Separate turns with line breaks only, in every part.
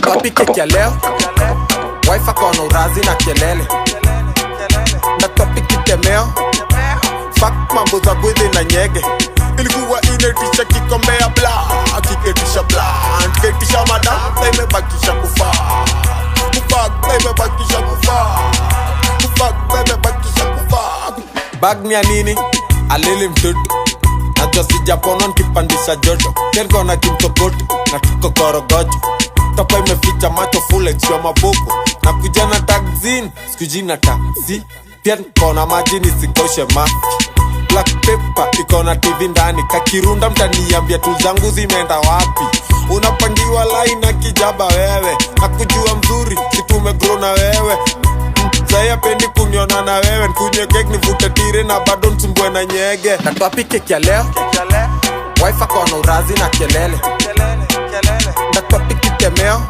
topic ya leo, wife akona urazi na kelele. Na topic itemeo, fuck mambo za gwidhi na nyege. Ilikuwa inetisha kikombea bla, kiketisha bla, ketisha madam, na imebakisha kufa. Kufuck, na imebakisha kufa. Kufuck, na imebakisha kufa. Bag ni ya nini? Alili mtutu. Najua sijapona nkipandisha joto. Kelko na kimtokoto, na tuko korogocho. Topa imeficha macho full extra mabuku. Na kuja na tagzin, sikujina taxi. Pia nikona maji nisikoshe mafi. Black paper, ikona TV ndani. Kakirunda mtaniambia tu zangu zimeenda wapi. Unapangiwa line na kijaba wewe. Hakujua mzuri, kitu umegrow na wewe. Zaya pendi kuniona na wewe. Nkunye kek nivute tire na bado nsumbwe na nyege. Na topic ya leo, wife akona urazi na kelele. Na topic itemeo,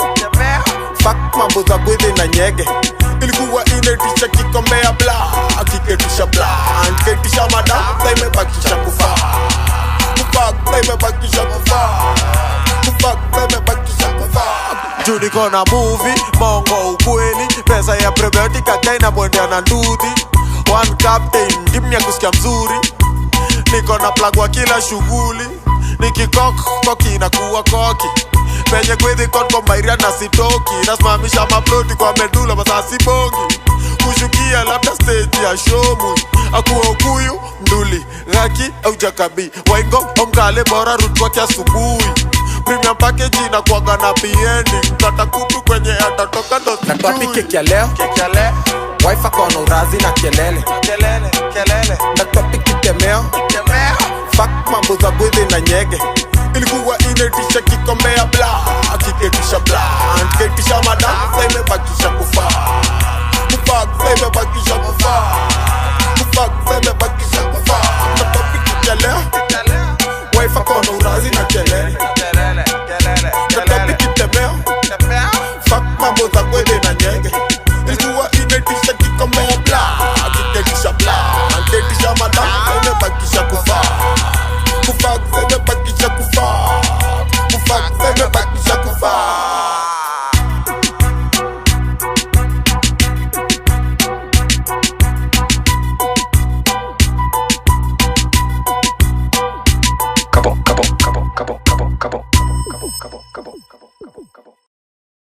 fuck mambo za gwidhi na nyege. Ilikuwa inetisha kikombea bla, kiketisha bla, ketisha madam, na imebakisha kufa. Kufuck, na imebakisha kufa. Kufuck, na imebakisha kufa. Judi kona movie, mongo ukweli. Pesa ya prebiotic akaina mwendea na nduthi. One captain, dimnya kusikia mzuri. Niko na plug wa kila shughuli. Nikikok, koki inakuwa koki. Penye kwezi konko mairia na sitoki. Nasimamisha maploti kwa medula masasi bongi. Kushukia labda stage ya shomu. Akuwa ukuyu, mduli, gaki au jakabi. Waingo, omkale bora rutwa kia subuhi. Premium package inakuwaga na B-ending. Kata kutu kwenye atatoka ndo sijui. Na topic ya leo, wife akona urazi na kelele. Na topic itemeo, fuck mambo za gwidhi na nyege. Ilikuwa inetisha kikombea bla, kiketisha bla, ketisha madam, na imebakisha kufa.